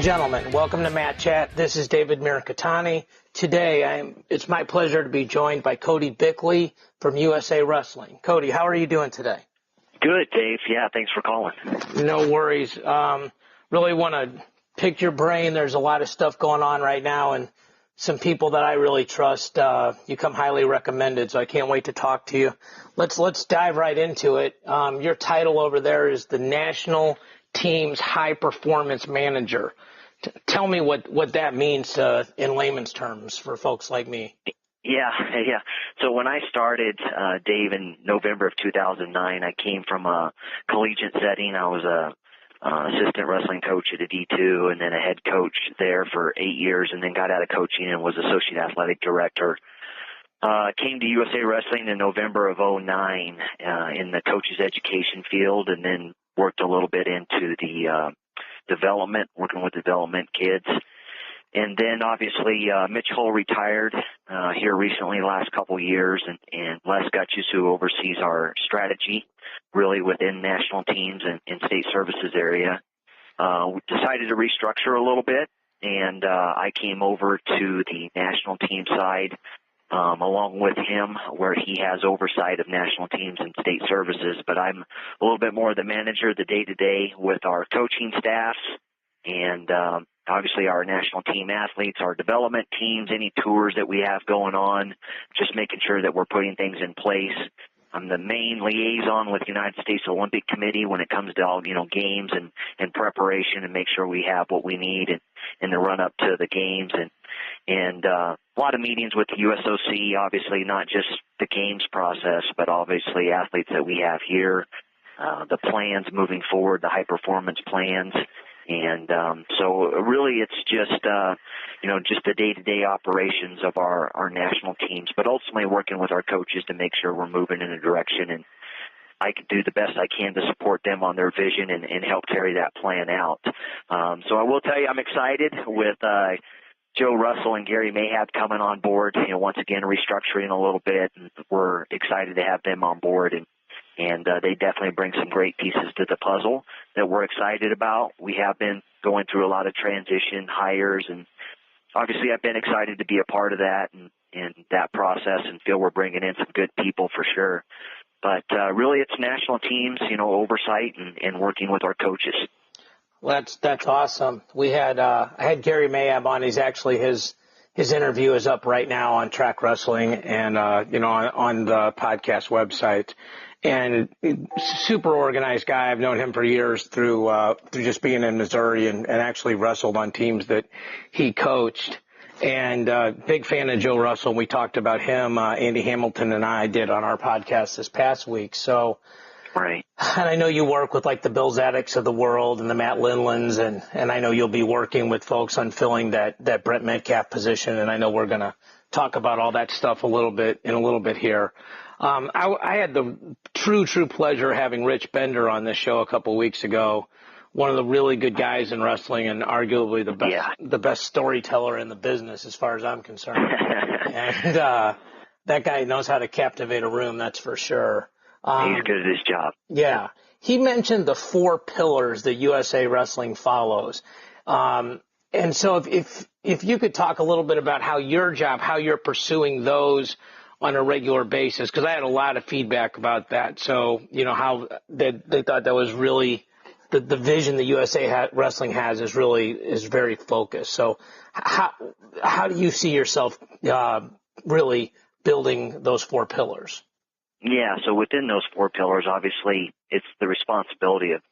and gentlemen, welcome to Matt Chat. This is David Miracatani. Today, it's my pleasure to be joined by Cody Bickley from USA Wrestling. Cody, how are you doing today? Good, Dave. Yeah, thanks for calling. No worries. Really want to pick your brain. There's a lot of stuff going on right now, and some people that I really trust. You come highly recommended, so I can't wait to talk to you. Let's dive right into it. Your title over there is the National Team's High Performance Manager. Tell me what that means in layman's terms for folks like me. Yeah. So when I started, Dave, in November of 2009, I came from a collegiate setting. I was a assistant wrestling coach at a D2 and then a head coach there for 8 years, and then got out of coaching and was associate athletic director. Came to USA Wrestling in November of 2009 in the coaches education field, and then worked a little bit into the development, working with development kids. And then obviously Mitch Hull retired here recently, last couple of years, and Les Gutches, who oversees our strategy really within national teams and state services area, we decided to restructure a little bit, and I came over to the national team side along with him, where he has oversight of national teams and state services, but I'm a little bit more the manager, the day-to-day with our coaching staffs and obviously our national team athletes, our development teams, any tours that we have going on, just making sure that we're putting things in place. I'm the main liaison with the United States Olympic Committee when it comes to all, games and preparation, and make sure we have what we need in the run-up to the games. And a lot of meetings with the USOC, obviously not just the games process, but obviously athletes that we have here, the plans moving forward, the high-performance plans. And so really it's just the day-to-day operations of our national teams, but ultimately working with our coaches to make sure we're moving in a direction, and I can do the best I can to support them on their vision and help carry that plan out. So I will tell you I'm excited with Joe Russell and Gary Mayhab coming on board, once again restructuring a little bit, and we're excited to have them on board, and they definitely bring some great pieces to the puzzle that we're excited about. We have been going through a lot of transition hires, and obviously I've been excited to be a part of that and that process, and feel we're bringing in some good people for sure. But really it's national teams, oversight and working with our coaches. Well, that's awesome. We had I had Gary Mayhab on. He's actually his interview is up right now on Track Wrestling and on the podcast website. And super organized guy. I've known him for years through just being in Missouri and actually wrestled on teams that he coached. And big fan of Joe Russell. We talked about him. Andy Hamilton and I did on our podcast this past week. So, right. And I know you work with like the Bill Zaddicks of the world and the Matt Lindlands, and I know you'll be working with folks on filling that Brent Metcalf position. And I know we're going to talk about all that stuff a little bit here. I had the true pleasure of having Rich Bender on this show a couple weeks ago. One of the really good guys in wrestling, and arguably the best storyteller in the business, as far as I'm concerned. And that guy knows how to captivate a room, that's for sure. He's good at his job. Yeah, he mentioned the 4 pillars that USA Wrestling follows, and so if you could talk a little bit about how you're pursuing those on a regular basis, because I had a lot of feedback about that. So, how they thought that was really the vision that USA Wrestling has is very focused. So how do you see yourself really building those 4 pillars? Yeah, so within those 4 pillars, obviously, it's the responsibility of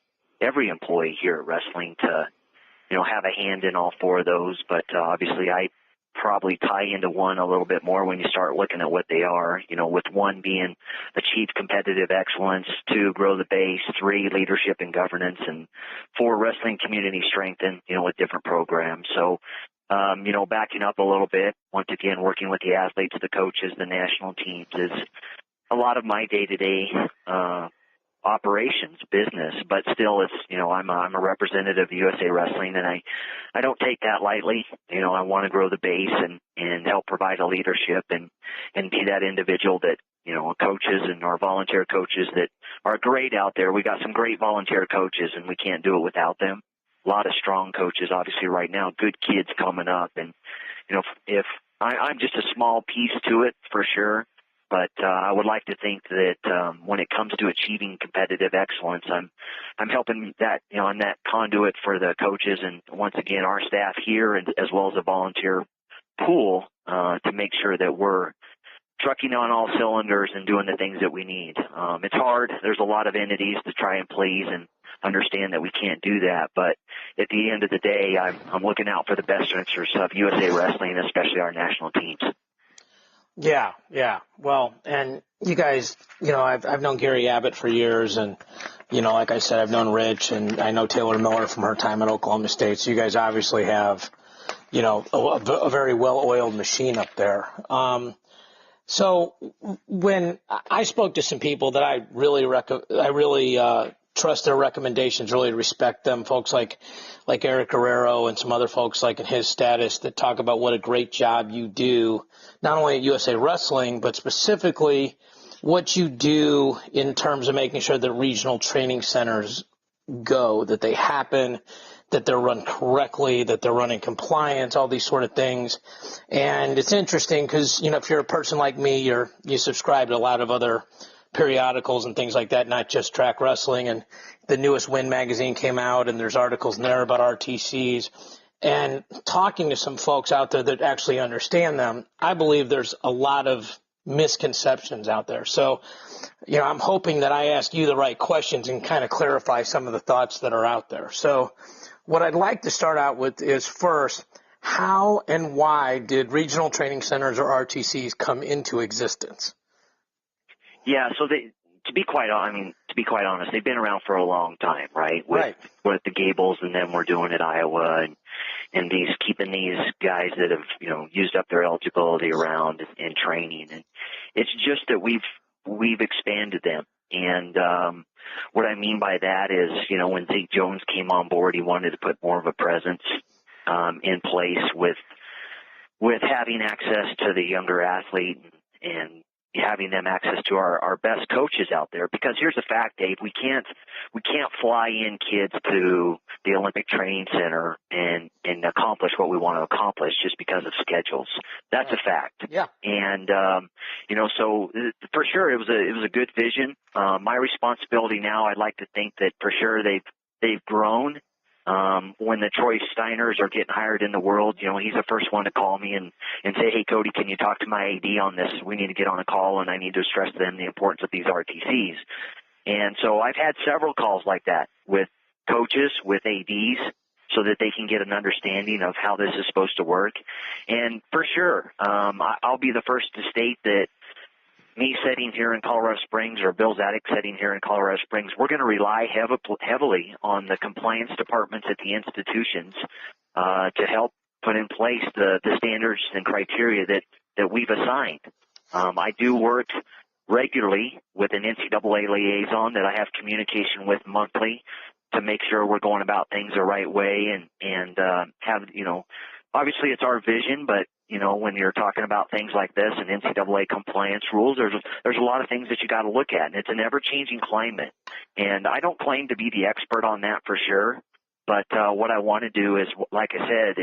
every employee here at wrestling to, have a hand in all 4 of those. But obviously, I probably tie into one a little bit more when you start looking at what they are, with 1 being achieve competitive excellence, 2, grow the base, 3, leadership and governance, and 4, wrestling community strengthen, with different programs. So, backing up a little bit, once again, working with the athletes, the coaches, the national teams is a lot of my day-to-day operations business, but still it's, I'm a representative of USA Wrestling, and I don't take that lightly. I want to grow the base and help provide a leadership and be that individual that, coaches and our volunteer coaches that are great out there. We got some great volunteer coaches, and we can't do it without them. a lot of strong coaches, obviously, right now, good kids coming up. And, if I'm just a small piece to it for sure, but I would like to think that when it comes to achieving competitive excellence, I'm helping that, on that conduit for the coaches and, once again, our staff here, and as well as a volunteer pool to make sure that we're trucking on all cylinders and doing the things that we need. It's hard. There's a lot of entities to try and please, and understand that we can't do that. But at the end of the day, I'm looking out for the best interests of USA Wrestling, especially our national teams. Yeah. Well, and you guys, I've known Gary Abbott for years, and, like I said, I've known Rich, and I know Taylor Miller from her time at Oklahoma State. So you guys obviously have, a very well-oiled machine up there. So when I spoke to some people that I really trust their recommendations, really respect them, folks like Eric Guerrero and some other folks like in his status that talk about what a great job you do, not only at USA Wrestling, but specifically what you do in terms of making sure that regional training centers go, that they happen, that they're run correctly, that they're run in compliance, all these sort of things. And it's interesting because, if you're a person like me, you subscribe to a lot of other periodicals and things like that, not just Track Wrestling. And the newest Win magazine came out, and there's articles in there about RTCs. And talking to some folks out there that actually understand them, I believe there's a lot of misconceptions out there. So, I'm hoping that I ask you the right questions and kind of clarify some of the thoughts that are out there. So what I'd like to start out with is, first, how and why did regional training centers, or RTCs, come into existence? Yeah, so to be quite honest, they've been around for a long time, right? With the Gables, and then we're doing it Iowa, and keeping these guys that have used up their eligibility around in training, and it's just that we've expanded them. And what I mean by that is, when Zeke Jones came on board, he wanted to put more of a presence in place with having access to the younger athlete and having them access to our best coaches out there. Because here's the fact, Dave, we can't fly in kids to the Olympic Training Center and accomplish what we want to accomplish just because of schedules. That's a fact. Yeah. And so for sure it was a good vision. My responsibility now, I'd like to think that for sure they've grown. When the Troy Steiners are getting hired in the world, he's the first one to call me and say, hey, Cody, can you talk to my AD on this? We need to get on a call, and I need to stress to them the importance of these RTCs. And so I've had several calls like that with coaches, with ADs, so that they can get an understanding of how this is supposed to work. And for sure, I'll be the first to state that me sitting here in Colorado Springs, or Bill Zadig sitting here in Colorado Springs, we're going to rely heavily on the compliance departments at the institutions to help put in place the standards and criteria that we've assigned. I do work regularly with an NCAA liaison that I have communication with monthly to make sure we're going about things the right way and have, obviously it's our vision, but when you're talking about things like this and NCAA compliance rules, there's a lot of things that you got to look at, and it's an ever-changing climate. And I don't claim to be the expert on that for sure, but what I want to do is, like I said,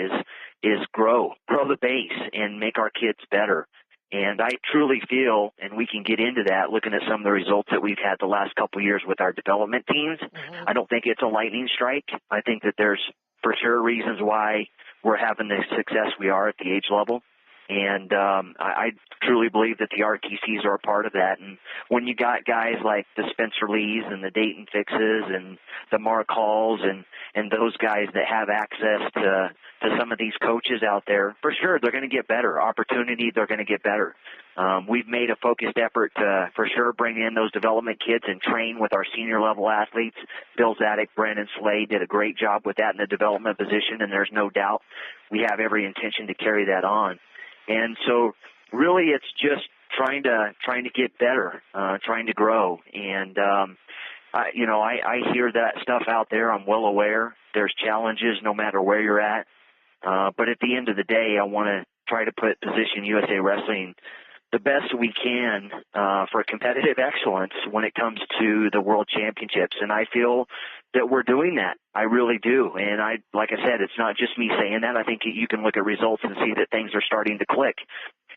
is grow the base and make our kids better. And I truly feel, and we can get into that, looking at some of the results that we've had the last couple of years with our development teams. Mm-hmm. I don't think it's a lightning strike. I think that there's for sure reasons why we're having the success we are at the age level. And I truly believe that the RTCs are a part of that. And when you got guys like the Spencer Lees and the Dayton Fixes and the Mark Halls and those guys that have access to some of these coaches out there, for sure they're going to get better. Opportunity, they're going to get better. We've made a focused effort to, for sure, bring in those development kids and train with our senior level athletes. Bill Zadig, Brandon Slade did a great job with that in the development position, and there's no doubt we have every intention to carry that on. And so really it's just trying to get better, trying to grow. And, I hear that stuff out there. I'm well aware there's challenges no matter where you're at. But at the end of the day, I want to try to position USA Wrestling the best we can for competitive excellence when it comes to the World Championships. And I feel that we're doing that. I really do. And like I said, it's not just me saying that. I think you can look at results and see that things are starting to click.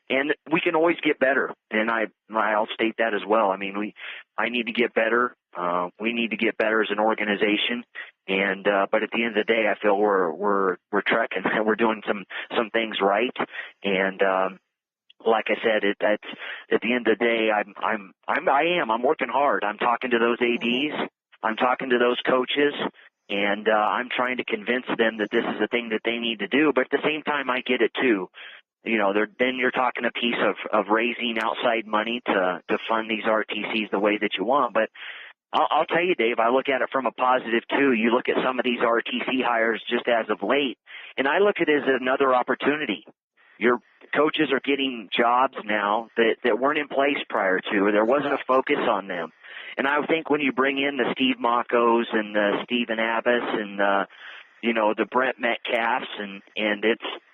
And we can always get better. And I'll state that as well. I mean, I need to get better. We need to get better as an organization. And but at the end of the day, I feel we're trekking and we're doing some things right. And like I said, that's at the end of the day, I'm working hard. I'm talking to those ADs. I'm talking to those coaches. And I'm trying to convince them that this is the thing that they need to do. But at the same time, I get it too. You know, then you're talking a piece of raising outside money to fund these RTCs the way that you want. But I'll tell you, Dave, I look at it from a positive too. You look at some of these RTC hires just as of late, and I look at it as another opportunity. Your coaches are getting jobs now that weren't in place prior to, or there wasn't a focus on them. And I think when you bring in the Steve Mackos and the Stephen Abbas and the Brent Metcalfs and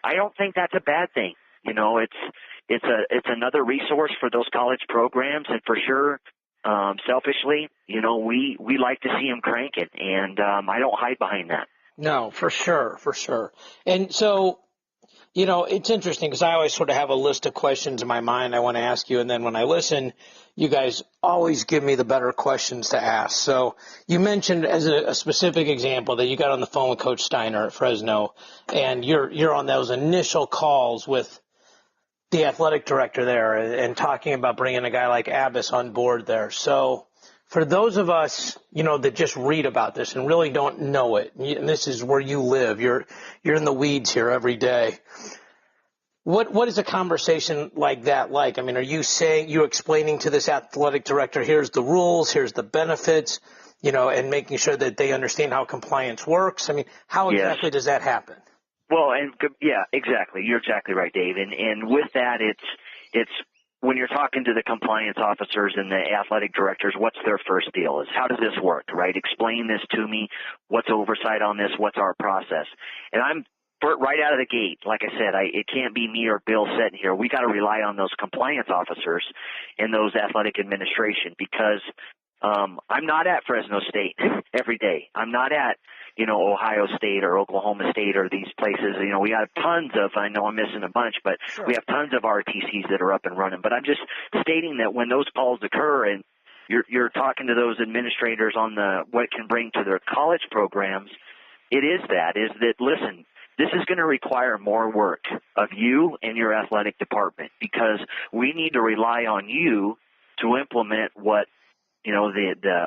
I don't think that's a bad thing. You know, it's another resource for those college programs, and for sure, selfishly, you know, we like to see them cranking, and I don't hide behind that. No, for sure. And so, you know, it's interesting because I always sort of have a list of questions in my mind I want to ask you, and then when I listen, you guys always give me the better questions to ask. So you mentioned as a specific example that you got on the phone with Coach Steiner at Fresno, and you're on those initial calls with the athletic director there and talking about bringing a guy like Abbas on board there. So for those of us, you know, that just read about this and really don't know it, and this is where you live, you're in the weeds here every day. What is a conversation like that like? I mean, are you explaining to this athletic director, here's the rules, here's the benefits, you know, and making sure that they understand how compliance works? I mean, how exactly does that happen? Well, and yeah, exactly. You're exactly right, Dave. And with that, it's when you're talking to the compliance officers and the athletic directors, what's their first deal is, how does this work, right? Explain this to me. What's oversight on this? What's our process? And I'm right out of the gate, like I said, it can't be me or Bill sitting here. We got to rely on those compliance officers and those athletic administration, because I'm not at Fresno State every day. I'm not at, you know, Ohio State or Oklahoma State or these places. You know, we have tons of, I know I'm missing a bunch, but we have tons of RTCs that are up and running. But I'm just stating that when those calls occur and you're talking to those administrators on what it can bring to their college programs, is that, listen, this is going to require more work of you and your athletic department, because we need to rely on you to implement what, you know, the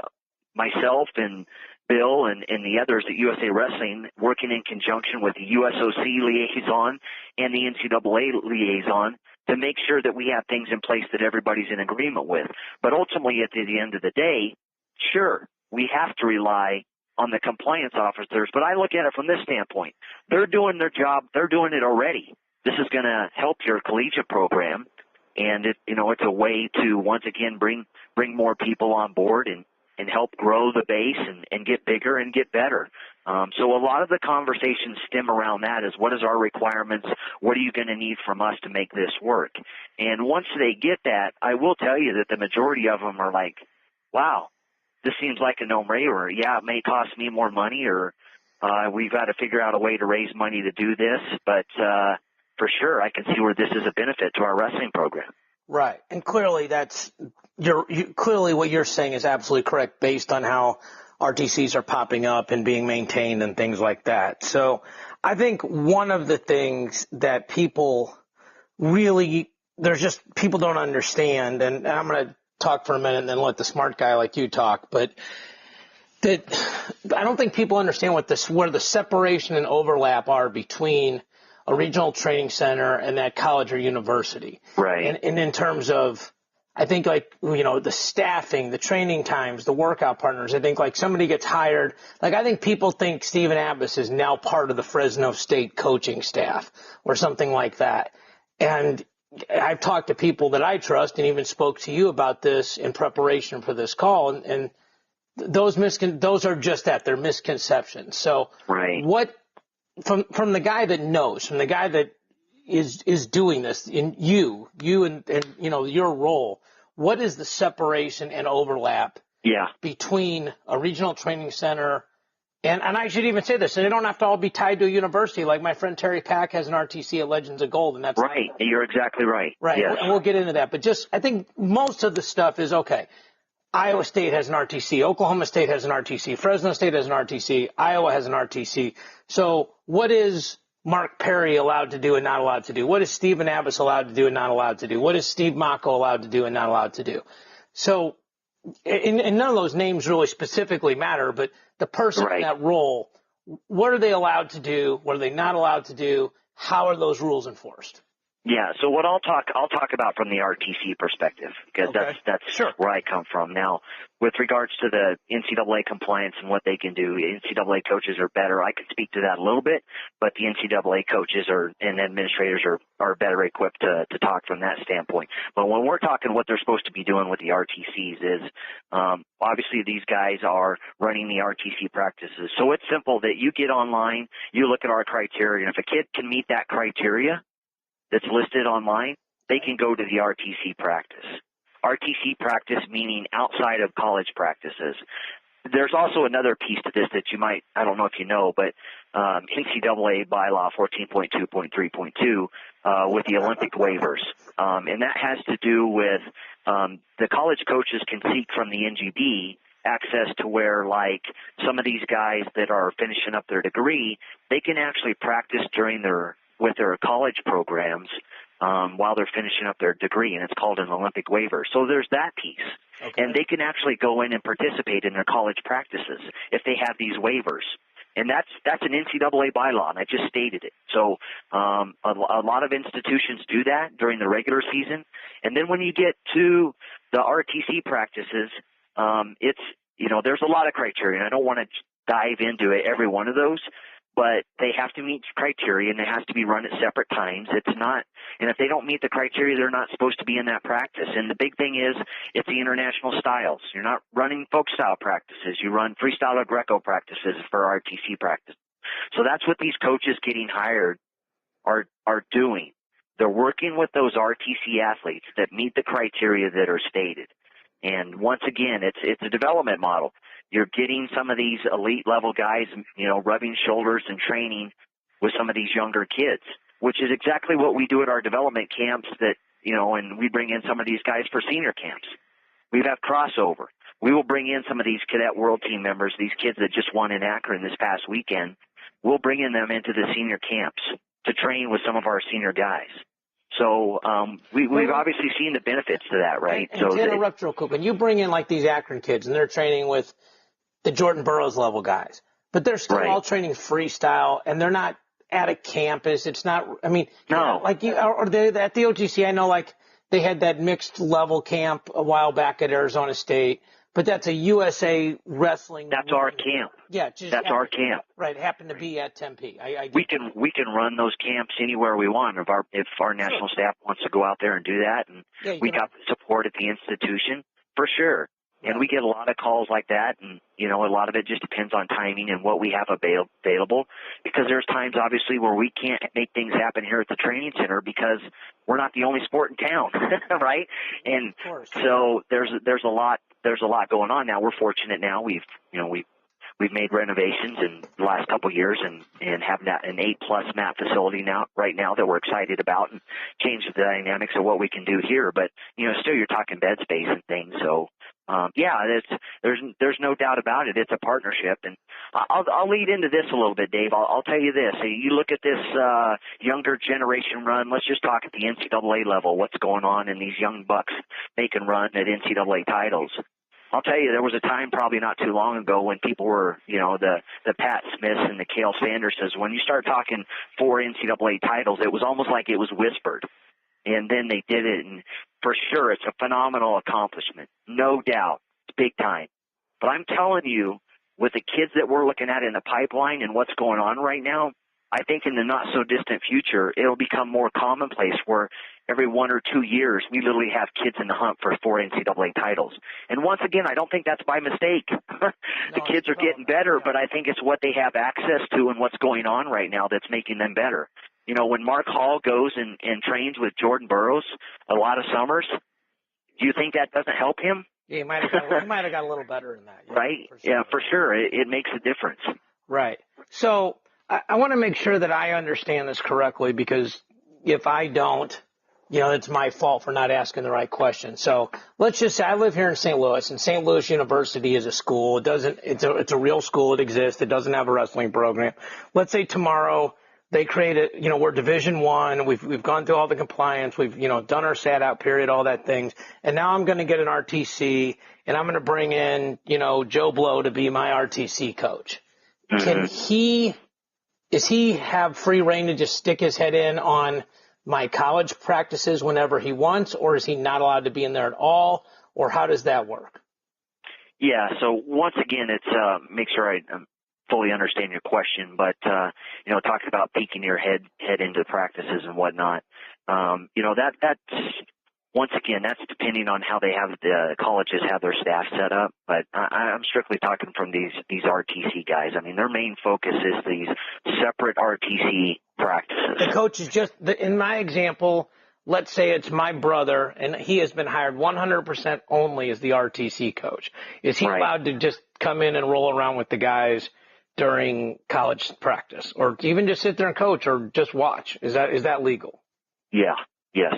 myself and Bill and the others at USA Wrestling, working in conjunction with the USOC liaison and the NCAA liaison, to make sure that we have things in place that everybody's in agreement with. But ultimately, at the end of the day, sure, we have to rely on the compliance officers, but I look at it from this standpoint. They're doing their job. They're doing it already. This is going to help your collegiate program, and it's a way to once again bring more people on board and help grow the base and get bigger and get better. So a lot of the conversations stem around that is, what is our requirements? What are you going to need from us to make this work? And once they get that, I will tell you that the majority of them are like, wow, this seems like a no-brainer. Yeah, it may cost me more money, or we've got to figure out a way to raise money to do this. But for sure, I can see where this is a benefit to our wrestling program. Right. And clearly clearly what you're saying is absolutely correct based on how RTCs are popping up and being maintained and things like that. So I think one of the things that people people don't understand, and I'm going to talk for a minute and then let the smart guy like you talk, but that I don't think people understand where the separation and overlap are between a regional training center and that college or university. Right. And in terms of, I think, like, you know, the staffing, the training times, the workout partners, I think like somebody gets hired, like I think people think Stephen Abbas is now part of the Fresno State coaching staff or something like that. And I've talked to people that I trust and even spoke to you about this in preparation for this call, and those are just that, they're misconceptions. So right. What from the guy that knows, from the guy that is doing this, in you and your role, what is the separation and overlap between a regional training center and I should even say this, and they don't have to all be tied to a university. Like my friend Terry Pack has an RTC at Legends of Gold, and that's right. You're exactly right. Right, yes. And we'll get into that. But I think most of the stuff is okay. Iowa State has an RTC, Oklahoma State has an RTC, Fresno State has an RTC, Iowa has an RTC. So what is Mark Perry allowed to do and not allowed to do? What is Stephen Abbas allowed to do and not allowed to do? What is Steve Mocco allowed to do and not allowed to do? So, and none of those names really specifically matter, but the person in that role, what are they allowed to do? What are they not allowed to do? How are those rules enforced? Yeah, so what I'll talk about from the RTC perspective, because that's where I come from. Now, with regards to the NCAA compliance and what they can do, NCAA coaches are better. I can speak to that a little bit, but the NCAA coaches and administrators are better equipped to talk from that standpoint. But when we're talking what they're supposed to be doing with the RTCs is, obviously these guys are running the RTC practices. So it's simple that you get online, you look at our criteria, and if a kid can meet that criteria that's listed online, they can go to the RTC practice. RTC practice meaning outside of college practices. There's also another piece to this that you might, I don't know if you know, but NCAA bylaw 14.2.3.2 with the Olympic waivers. And that has to do with the college coaches can seek from the NGB access to where, like, some of these guys that are finishing up their degree, they can actually practice with their college programs while they're finishing up their degree, and it's called an Olympic waiver. So there's that piece. Okay. And they can actually go in and participate in their college practices if they have these waivers. And that's an NCAA bylaw, and I just stated it. So a lot of institutions do that during the regular season. And then when you get to the RTC practices, there's a lot of criteria, and I don't want to dive into every one of those, but they have to meet criteria, and it has to be run at separate times. And if they don't meet the criteria, they're not supposed to be in that practice. And the big thing is, it's the international styles. You're not running folk style practices. You run freestyle or Greco practices for RTC practice. So that's what these coaches getting hired are doing. They're working with those RTC athletes that meet the criteria that are stated. And once again, it's a development model. You're getting some of these elite level guys, rubbing shoulders and training with some of these younger kids, which is exactly what we do at our development camps and we bring in some of these guys for senior camps. We have crossover. We will bring in some of these cadet world team members, these kids that just won in Akron this past weekend. We'll bring in them into the senior camps to train with some of our senior guys. So we've obviously seen the benefits to that, right? And to interrupt real quick, when you bring in like these Akron kids and they're training with the Jordan Burrows level guys, but they're still all training freestyle and they're not at a campus. It's not, no. Like they at the OTC, I know like they had that mixed level camp a while back at Arizona State, but that's a USA wrestling. That's our camp. Yeah. That's our camp. Right. It happened to be at Tempe. We can run those camps anywhere we want if our national staff wants to go out there and do that. And we got the support at the institution for sure. And we get a lot of calls like that, and, a lot of it just depends on timing and what we have available, because there's times, obviously, where we can't make things happen here at the training center because we're not the only sport in town, right? And so there's a lot going on now. We're fortunate now. We've made renovations in the last couple of years and have an 8+ mat facility right now that we're excited about and change the dynamics of what we can do here. But, still you're talking bed space and things. So, there's no doubt about it. It's a partnership. And I'll lead into this a little bit, Dave. I'll tell you this. You look at this younger generation run. Let's just talk at the NCAA level. What's going on in these young bucks making run at NCAA titles? I'll tell you, there was a time probably not too long ago when people were, the Pat Smiths and the Cale Sanderses. When you start talking 4 NCAA titles, it was almost like it was whispered. And then they did it, and for sure, it's a phenomenal accomplishment. No doubt. It's big time. But I'm telling you, with the kids that we're looking at in the pipeline and what's going on right now, I think in the not-so-distant future, it'll become more commonplace where every 1 or 2 years, we literally have kids in the hunt for 4 NCAA titles. And once again, I don't think that's by mistake. The kids are getting better, but I think it's what they have access to and what's going on right now that's making them better. when Mark Hall goes and trains with Jordan Burrows a lot of summers, do you think that doesn't help him? Yeah, he might have got a little better in that. Yeah, right? For sure. Yeah, for sure. It makes a difference. Right. So I want to make sure that I understand this correctly, because if I don't, it's my fault for not asking the right question. So let's just say I live here in St. Louis, and St. Louis University is a school. It's a real school. It exists. It doesn't have a wrestling program. Let's say tomorrow they create it. We're Division I. We've gone through all the compliance. We've, done our SAT out period, all that things. And now I'm going to get an RTC, and I'm going to bring in, Joe Blow to be my RTC coach. Mm-hmm. Does he have free reign to just stick his head in on my college practices whenever he wants, or is he not allowed to be in there at all, or how does that work? Yeah, so once again, it's make sure I fully understand your question, but talking about peeking your head into practices and whatnot, that's once again, that's depending on how they have the colleges have their staff set up. But I'm strictly talking from these RTC guys. I mean, their main focus is these separate RTC practices. The coach is in my example, let's say it's my brother, and he has been hired 100% only as the RTC coach. Is he allowed to just come in and roll around with the guys during college practice, or even just sit there and coach, or just watch? Is that legal? Yeah. Yes.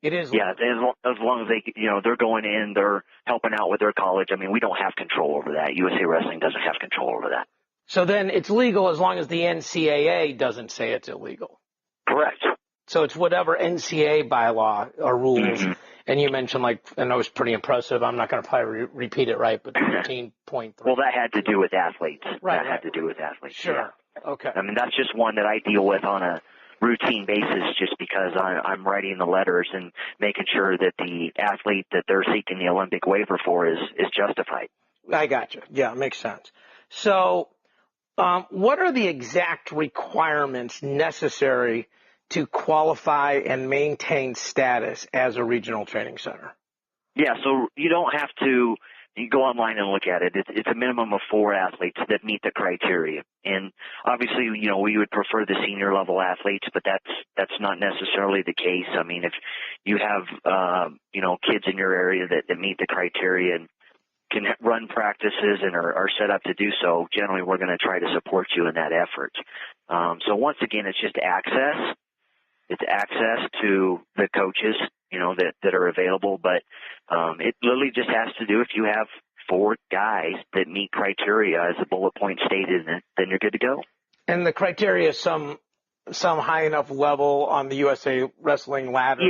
It is. Yeah, as long as they, they're going in, they're helping out with their college. I mean, we don't have control over that. USA Wrestling doesn't have control over that. So then it's legal as long as the NCAA doesn't say it's illegal. Correct. So it's whatever NCAA bylaw or rules. Mm-hmm. And you mentioned, and that was pretty impressive. I'm not going to probably repeat it right, but 13.3. Well, that had to do with athletes. Right. That had to do with athletes. Sure. Yeah. Okay. I mean, that's just one that I deal with on a routine basis, just because I'm writing the letters and making sure that the athlete that they're seeking the Olympic waiver for is justified. I got you. Yeah, it makes sense. So what are the exact requirements necessary to qualify and maintain status as a regional training center? Yeah, so you don't have to – you go online and look at it. It's a minimum of 4 athletes that meet the criteria. And obviously, we would prefer the senior level athletes, but that's not necessarily the case. I mean, if you have, kids in your area that meet the criteria and can run practices and are set up to do so, generally we're going to try to support you in that effort. So once again, it's just access. It's access to the coaches, that are available, but it literally just has to do if you have 4 guys that meet criteria as the bullet point stated, then you're good to go. And the criteria is some high enough level on the USA Wrestling ladder?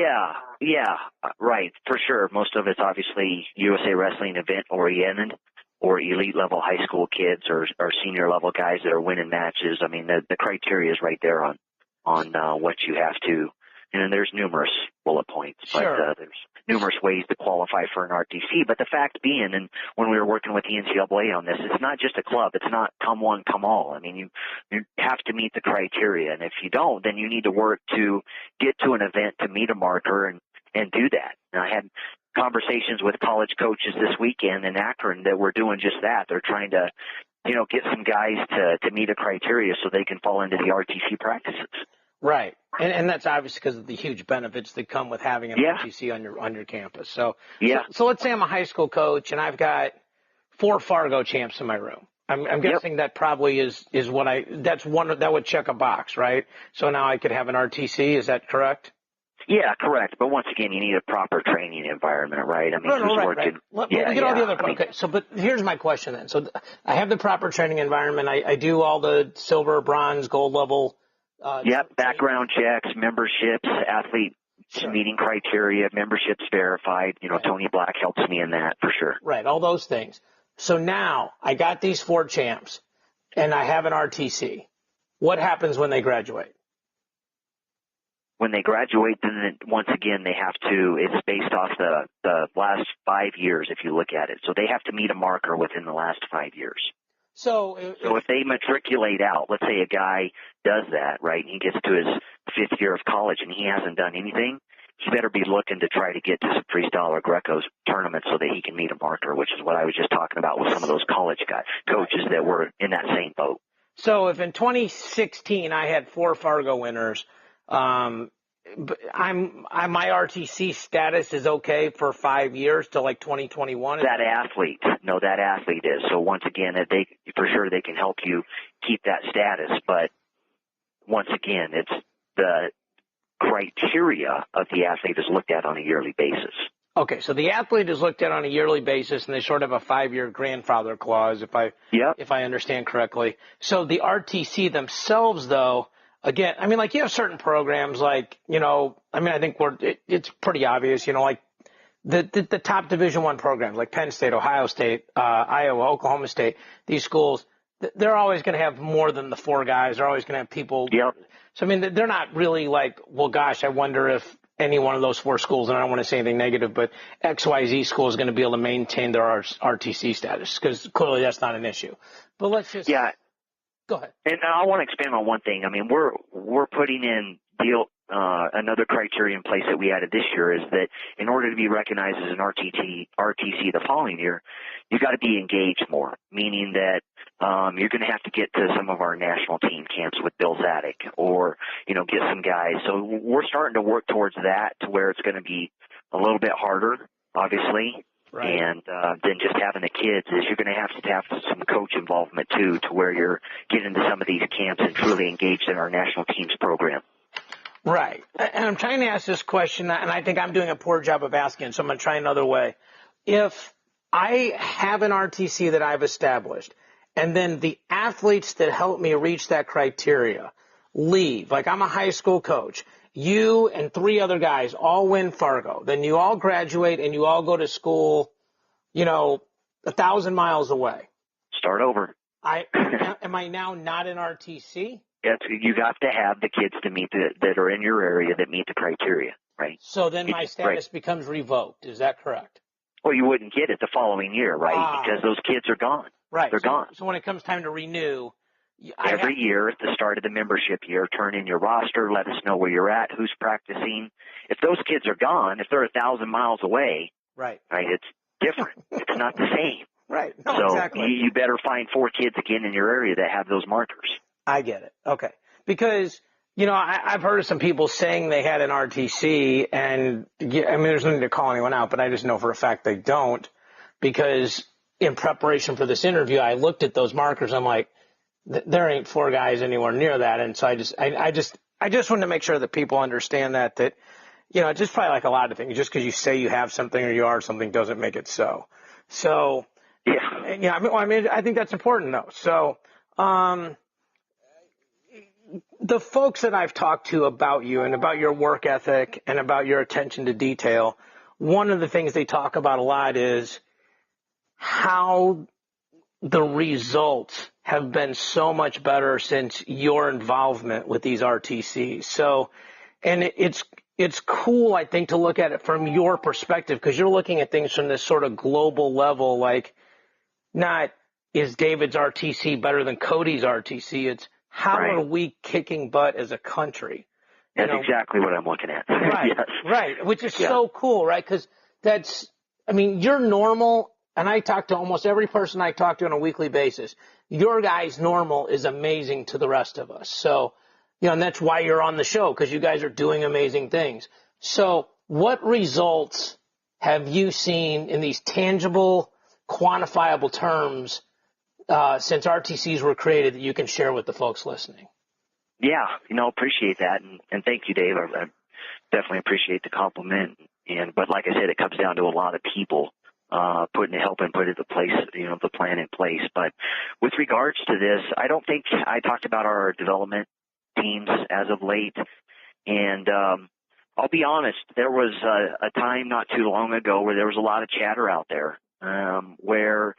Yeah, right, for sure. Most of it's obviously USA Wrestling event-oriented or elite level high school kids or senior level guys that are winning matches. I mean, the criteria is right there on what you have to. And there's numerous bullet points, but there's numerous ways to qualify for an RTC. But the fact being, and when we were working with the NCAA on this, it's not just a club. It's not come one, come all. I mean, you have to meet the criteria. And if you don't, then you need to work to get to an event to meet a marker and do that. And I had conversations with college coaches this weekend in Akron that were doing just that. They're trying to, get some guys to meet a criteria so they can fall into the RTC practices. Right. And that's obviously because of the huge benefits that come with having an RTC on your campus. So let's say I'm a high school coach and I've got 4 Fargo champs in my room. I'm guessing that probably is what that's one that would check a box, right? So now I could have an RTC. Is that correct? Yeah, correct. But once again, you need a proper training environment, right? I mean, right. Let me get all the other. Okay, so but here's my question then. So I have the proper training environment. I do all the silver, bronze, gold level. Background checks, memberships, athlete meeting criteria, memberships verified. Tony Black helps me in that for sure. Right, all those things. So now I got these 4 champs, and I have an RTC. What happens when they graduate? When they graduate, then once again they have to. It's based off the last 5 years, if you look at it. So they have to meet a marker within the last 5 years. So if they matriculate out, let's say a guy does that, right, and he gets to his 5th year of college and he hasn't done anything, he better be looking to try to get to some freestyle or Greco's tournaments so that he can meet a marker, which is what I was just talking about with some of those college coaches that were in that same boat. So if in 2016 I had 4 Fargo winners, But my RTC status is okay for 5 years till like 2021. That athlete is. So once again, for sure they can help you keep that status. But once again, it's the criteria of the athlete is looked at on a yearly basis. Okay, so the athlete is looked at on a yearly basis, and they sort of have a 5-year grandfather clause, if I understand correctly. So the RTC themselves, though, again, I mean, like you have certain programs, like, you know, I mean, I think it's pretty obvious, you know, like the top Division I programs, like Penn State, Ohio State, Iowa, Oklahoma State, these schools, they're always going to have more than the 4 guys. They're always going to have people. Yep. So, I mean, they're not really like, well, gosh, I wonder if any one of those 4 schools, and I don't want to say anything negative, but XYZ school is going to be able to maintain their RTC status, because clearly that's not an issue. But let's just go ahead. And I want to expand on one thing. I mean, we're putting in another criteria in place that we added this year is that in order to be recognized as an RTC the following year, you got to be engaged more, meaning that you're going to have to get to some of our national team camps with Bill Zadek, or, you know, get some guys. So we're starting to work towards that, to where it's going to be a little bit harder, obviously. Right. And then just having the kids is you're going to have some coach involvement too, to where you're getting to some of these camps and truly engaged in our national teams program. Right. And I'm trying to ask this question, and I think I'm doing a poor job of asking, so I'm going to try another way. If I have an RTC that I've established, and then the athletes that help me reach that criteria leave, like I'm a high school coach, you and 3 other guys all win Fargo, then you all graduate and you all go to school, you know, 1,000 miles away. Start over. Am I now not an RTC? You have to have the kids to meet that are in your area that meet the criteria, right? So then my status becomes revoked. Is that correct? Well, you wouldn't get it the following year, right? Because those kids are gone. Right. They're gone. So when it comes time to renew, every year at the start of the membership year, turn in your roster, let us know where you're at, who's practicing. If those kids are gone, if they're 1,000 miles away, right, it's different. It's not the same. Right. No, so exactly. You better find 4 kids again in your area that have those markers. I get it. Okay. Because, you know, I've heard of some people saying they had an RTC, and I mean, there's nothing to call anyone out, but I just know for a fact they don't, because in preparation for this interview, I looked at those markers. I'm like, there ain't 4 guys anywhere near that. And so I just wanted to make sure that people understand that, you know, just probably like a lot of things, just because you say you have something or you are something doesn't make it so. So, yeah, I mean, I think that's important though. So, the folks that I've talked to about you and about your work ethic and about your attention to detail, one of the things they talk about a lot is how the results have been so much better since your involvement with these RTCs. So, and it's cool, I think, to look at it from your perspective, because you're looking at things from this sort of global level, like not is David's RTC better than Cody's RTC? It's how are we kicking butt as a country? That's exactly what I'm looking at. Right, yes. Right, which is so cool, right? Because I mean, you're normal, and I talk to almost every person I talk to on a weekly basis. Your guys' normal is amazing to the rest of us. So, you know, and that's why you're on the show, because you guys are doing amazing things. So what results have you seen in these tangible, quantifiable terms since RTCs were created that you can share with the folks listening? Yeah, appreciate that. And thank you, Dave. I definitely appreciate the compliment. But like I said, it comes down to a lot of people putting the place, the plan in place. But with regards to this, I don't think I talked about our development teams as of late. And I'll be honest, there was a time not too long ago where there was a lot of chatter out there where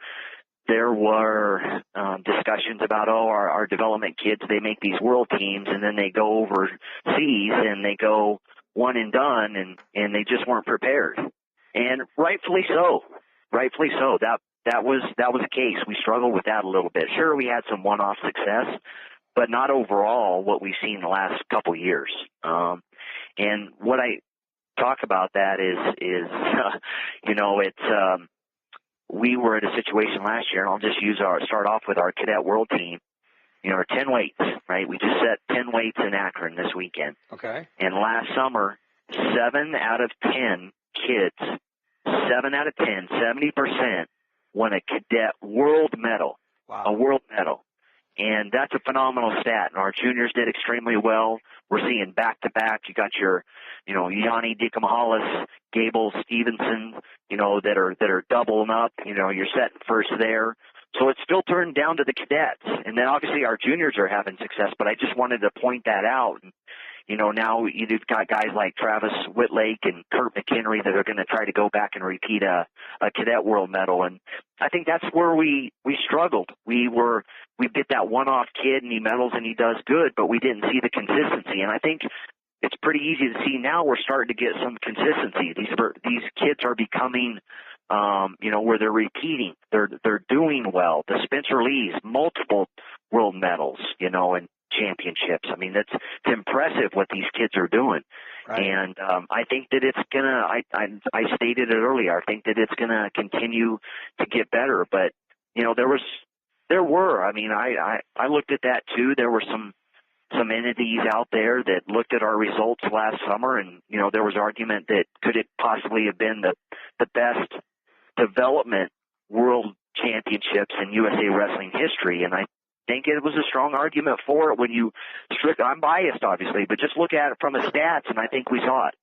there were discussions about, our development kids, they make these world teams and then they go overseas and they go one and done and they just weren't prepared. And rightfully so. That was the case. We struggled with that a little bit. Sure, we had some one-off success, but not overall what we've seen the last couple of years. And what I talk about that is we were at a situation last year, and I'll just start off with our cadet world team. or 10 weights, right? We just set 10 weights in Akron this weekend. Okay. And last summer, 7 out of 10 kids, 7 out of 10, 70% won a cadet world medal. Wow. A world medal. And that's a phenomenal stat. And our juniors did extremely well. We're seeing back-to-back. You got your, Yanni Dicamahalis, Gable Stevenson, that are doubling up. You're setting first there. So it's still turned down to the cadets. And then obviously our juniors are having success, but I just wanted to point that out. And, now you've got guys like Travis Whitlake and Kurt McHenry that are going to try to go back and repeat a cadet world medal. And I think that's where we struggled. We get that one-off kid and he medals and he does good, but we didn't see the consistency. And I think it's pretty easy to see now we're starting to get some consistency. These kids are becoming, where they're repeating. They're doing well. The Spencer Lees, multiple world medals, and championships. I mean, it's impressive what these kids are doing. Right. And I think that it's going to, I stated it earlier, I think that it's going to continue to get better. But, I looked at that too. There were some entities out there that looked at our results last summer, and, there was argument that could it possibly have been the best development world championships in USA Wrestling history. And I think it was a strong argument for it when I'm biased obviously, but just look at it from the stats, and I think we saw it.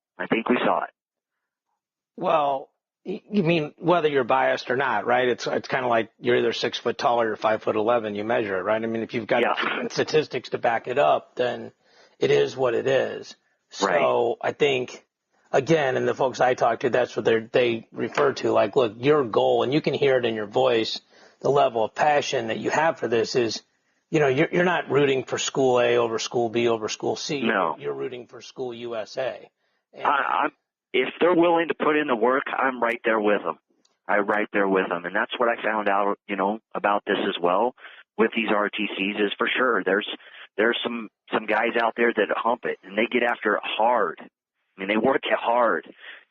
Well, you mean whether you're biased or not, right? It's kind of like you're either 6 foot tall or you're 5'11", you measure it, right? I mean, if you've got statistics to back it up, then it is what it is. So right. I think, again, and the folks I talk to, that's what they refer to. Like, look, your goal, and you can hear it in your voice, the level of passion that you have for this is, you're not rooting for School A over School B over School C. No. You're rooting for School USA. And if they're willing to put in the work, I'm right there with them. And that's what I found out, about this as well with these RTCs is for sure. There's some guys out there that hump it, and they get after it hard. I mean, they work it hard.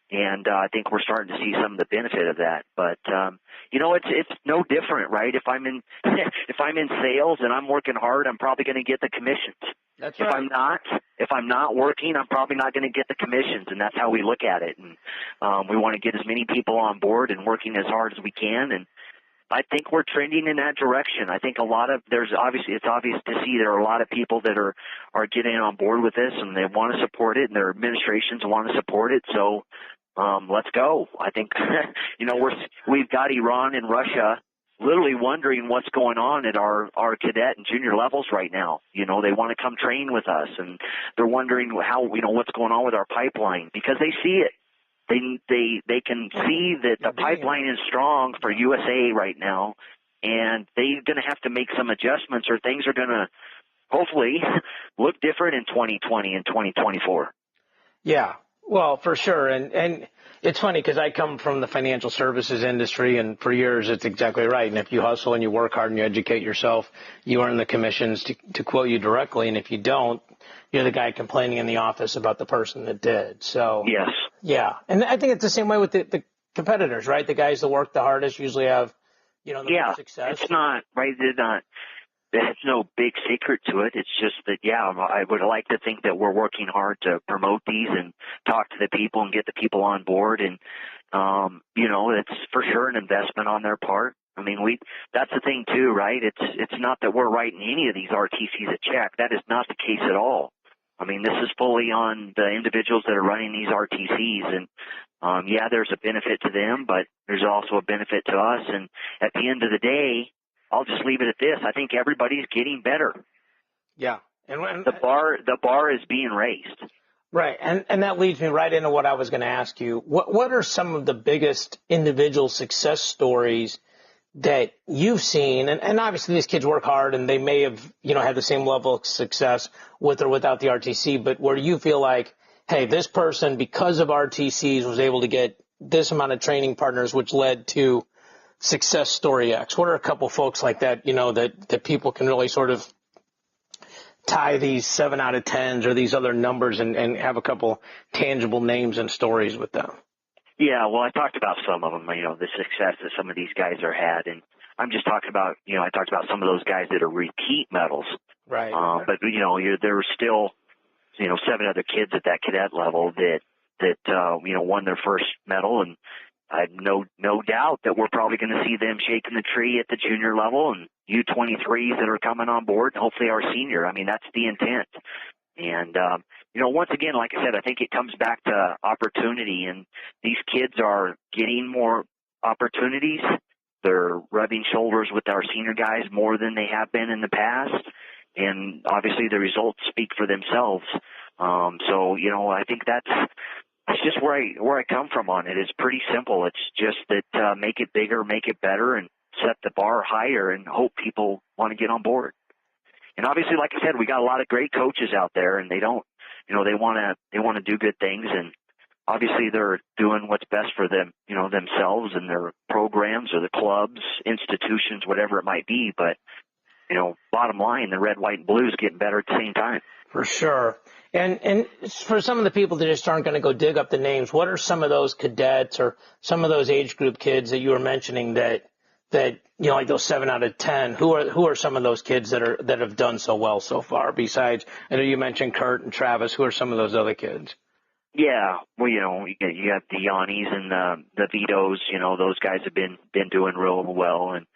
And I think we're starting to see some of the benefit of that. But it's no different, right? If I'm in sales and I'm working hard, I'm probably going to get the commissions. That's right. If I'm not working, I'm probably not going to get the commissions, and that's how we look at it. And we want to get as many people on board and working as hard as we can. And I think we're trending in that direction. I think it's obvious to see there are a lot of people that are getting on board with this, and they want to support it, and their administrations want to support it. So let's go. I think, we've got Iran and Russia literally wondering what's going on at our cadet and junior levels right now. They want to come train with us, and they're wondering what's going on with our pipeline because they see it. They can see that the pipeline is strong for USA right now, and they're going to have to make some adjustments, or things are going to hopefully look different in 2020 and 2024. Yeah, well, for sure. And it's funny because I come from the financial services industry, and for years it's exactly right. And if you hustle and you work hard and you educate yourself, you earn the commissions, to quote you directly. And if you don't, you're the guy complaining in the office about the person that did. So yes. Yeah. And I think it's the same way with the competitors, right? The guys that work the hardest usually have, the most success. It's not, right? There's no big secret to it. It's just that, I would like to think that we're working hard to promote these and talk to the people and get the people on board. And, it's for sure an investment on their part. I mean, that's the thing too, right? It's not that we're writing any of these RTCs a check. That is not the case at all. I mean, this is fully on the individuals that are running these RTCs. And, there's a benefit to them, but there's also a benefit to us. And at the end of the day, I'll just leave it at this. I think everybody's getting better. Yeah. And the bar is being raised. Right. And that leads me right into what I was going to ask you. What are some of the biggest individual success stories that you've seen? And obviously these kids work hard and they may have, had the same level of success with or without the RTC, but where you feel like, hey, this person, because of RTCs, was able to get this amount of training partners, which led to success story X. What are a couple folks like that, that people can really sort of tie these 7 out of 10s or these other numbers and have a couple tangible names and stories with them? Yeah, well, I talked about some of them, the success that some of these guys are had. And I'm just talking about, I talked about some of those guys that are repeat medals. Right. But, there were still, 7 other kids at that cadet level that won their first medal. And I have no doubt that we're probably going to see them shaking the tree at the junior level and U23s that are coming on board, and hopefully our senior. I mean, that's the intent. And, once again, like I said, I think it comes back to opportunity, and these kids are getting more opportunities. They're rubbing shoulders with our senior guys more than they have been in the past. And obviously the results speak for themselves. I think that's just where I come from on it. It's pretty simple. It's just that make it bigger, make it better, and set the bar higher and hope people want to get on board. And obviously, like I said, we got a lot of great coaches out there, and they want to do good things, and obviously they're doing what's best for them, themselves and their programs or the clubs, institutions, whatever it might be. But, bottom line, the red, white, and blue is getting better at the same time. For sure. And for some of the people that just aren't going to go dig up the names, what are some of those cadets or some of those age group kids that you were mentioning that like those 7 out of 10, who are some of those kids that have done so well so far? Besides, I know you mentioned Kurt and Travis. Who are some of those other kids? Yeah, well, you got the Yannis and the Vitos. Those guys have been doing real well. And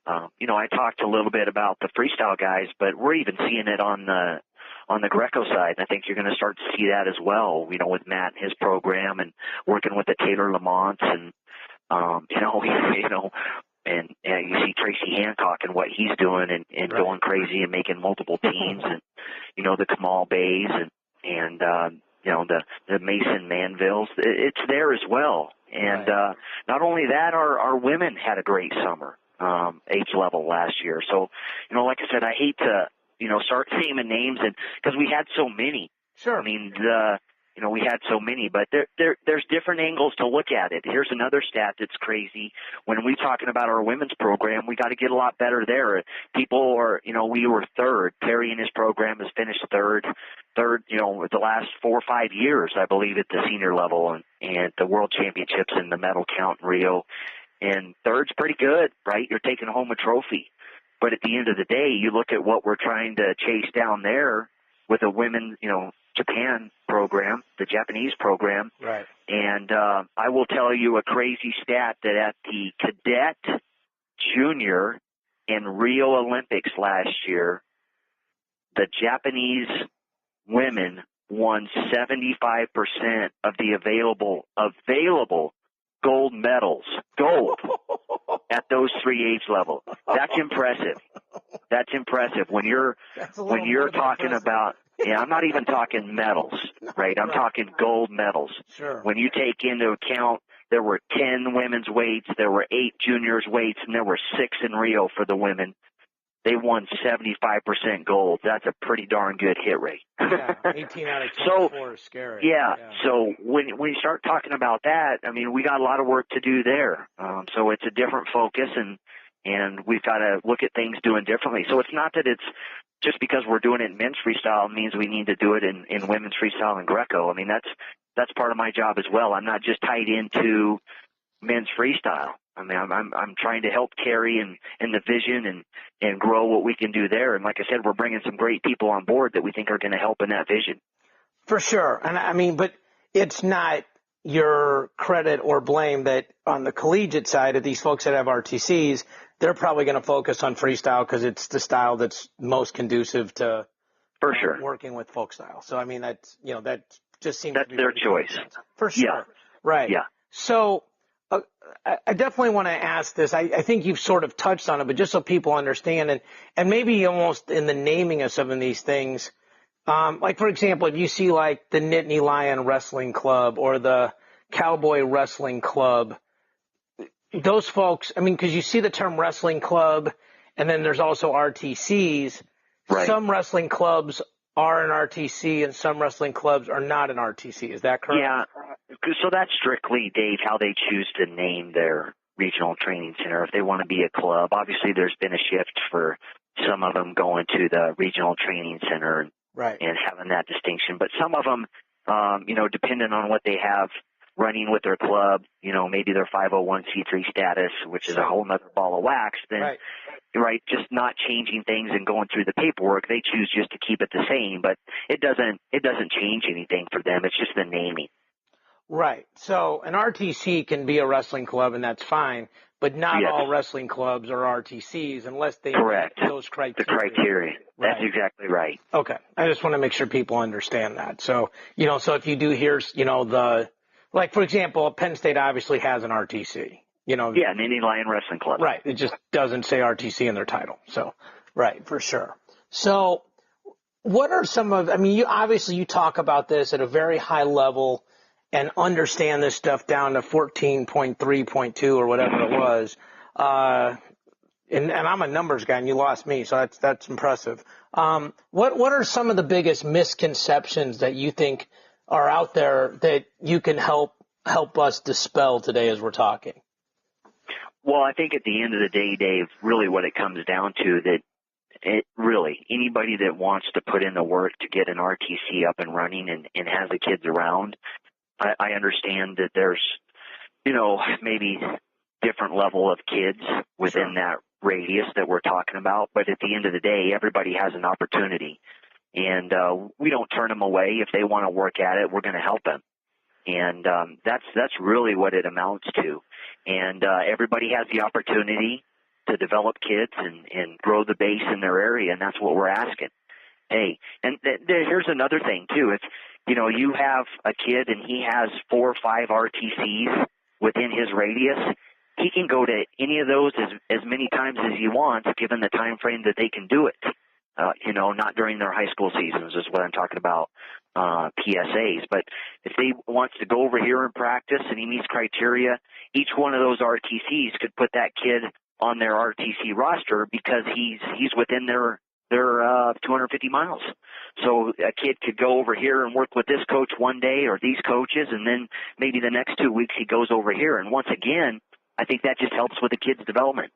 I talked a little bit about the freestyle guys, but we're even seeing it on the Greco side. I think you're going to start to see that as well. With Matt and his program, and working with the Taylor Lamonts, and and you see Tracy Hancock and what he's doing, and right. going crazy and making multiple teams, and the Kamal Bays and the Mason Manvilles. It's there as well. And right. Not only that, our women had a great summer, age level last year. So, like I said, I hate to, start naming names, and because we had so many. Sure. I mean, we had so many, but there's different angles to look at it. Here's another stat that's crazy. When we're talking about our women's program, we got to get a lot better there. People are, we were third. Terry and his program has finished third, the last 4 or 5 years, I believe, at the senior level, and the world championships in the medal count in Rio. And third's pretty good, right? You're taking home a trophy. But at the end of the day, you look at what we're trying to chase down there with a women, Japan program, the Japanese program. Right. And I will tell you a crazy stat that at the cadet, junior, and Rio Olympics last year, the Japanese women won 75% of the available gold medals, at those 3 age levels. That's impressive. That's impressive when you're talking about. Yeah, I'm not even talking medals, right? I'm talking gold medals. Sure. When you take into account there were 10 women's weights, there were 8 juniors weights, and there were 6 in Rio for the women. They won 75% gold. That's a pretty darn good hit rate. Yeah, 18 out of 24 is scary. Yeah, so when you start talking about that, I mean, we got a lot of work to do there. So it's a different focus, and we've got to look at things doing differently. So it's not that it's just because we're doing it in men's freestyle means we need to do it in women's freestyle and Greco. I mean, that's part of my job as well. I'm not just tied into men's freestyle. I mean, I'm trying to help carry and the vision and grow what we can do there. And like I said, we're bringing some great people on board that we think are going to help in that vision. For sure. And I mean, but it's not your credit or blame that on the collegiate side of these folks that have RTCs, they're probably going to focus on freestyle because it's the style that's most conducive to for sure working with folk style. So, I mean, that's, that just seems that's to be their choice. For sure. Yeah. Right. Yeah. So I definitely want to ask this. I think you've sort of touched on it, but just so people understand, and maybe almost in the naming of some of these things, like, for example, if you see like the Nittany Lion Wrestling Club or the Cowboy Wrestling Club, those folks, I mean, because you see the term wrestling club, and then there's also RTCs. Right. Some wrestling clubs are an RTC, and some wrestling clubs are not an RTC. Is that correct? Yeah. So that's strictly, Dave, how they choose to name their regional training center. If they want to be a club, obviously there's been a shift for some of them going to the regional training center right. and having that distinction. But some of them, depending on what they have running with their club, maybe their 501c3 status, which is a whole nother ball of wax, then, right, just not changing things and going through the paperwork. They choose just to keep it the same, but it doesn't change anything for them. It's just the naming. Right. So an RTC can be a wrestling club, and that's fine, but not all wrestling clubs are RTCs unless they meet those criteria. The criteria. Right. That's exactly right. Okay. I just want to make sure people understand that. So, so if you do hear, like, for example, Penn State obviously has an RTC, Yeah, an Indian Lion Wrestling Club. Right. It just doesn't say RTC in their title. So, right, for sure. So what are some of, you talk about this at a very high level and understand this stuff down to 14.3.2 or whatever it was. And I'm a numbers guy, and you lost me, so that's impressive. What are some of the biggest misconceptions that you think are out there that you can help us dispel today as we're talking? Well, I think at the end of the day, Dave, really what it comes down to anybody that wants to put in the work to get an RTC up and running and has the kids around, I understand that there's, maybe different level of kids within that radius that we're talking about. But at the end of the day, everybody has an opportunity. And we don't turn them away. If they want to work at it, we're going to help them. And that's really what it amounts to. And everybody has the opportunity to develop kids and grow the base in their area, and that's what we're asking. Hey, and here's another thing, too. If you have a kid and he has 4 or 5 RTCs within his radius, he can go to any of those as many times as he wants, given the time frame that they can do it. Not during their high school seasons is what I'm talking about, PSAs. But if they wants to go over here and practice and he meets criteria, each one of those RTCs could put that kid on their RTC roster because he's within their 250 miles. So a kid could go over here and work with this coach one day or these coaches, and then maybe the next 2 weeks he goes over here. And once again, I think that just helps with the kid's development.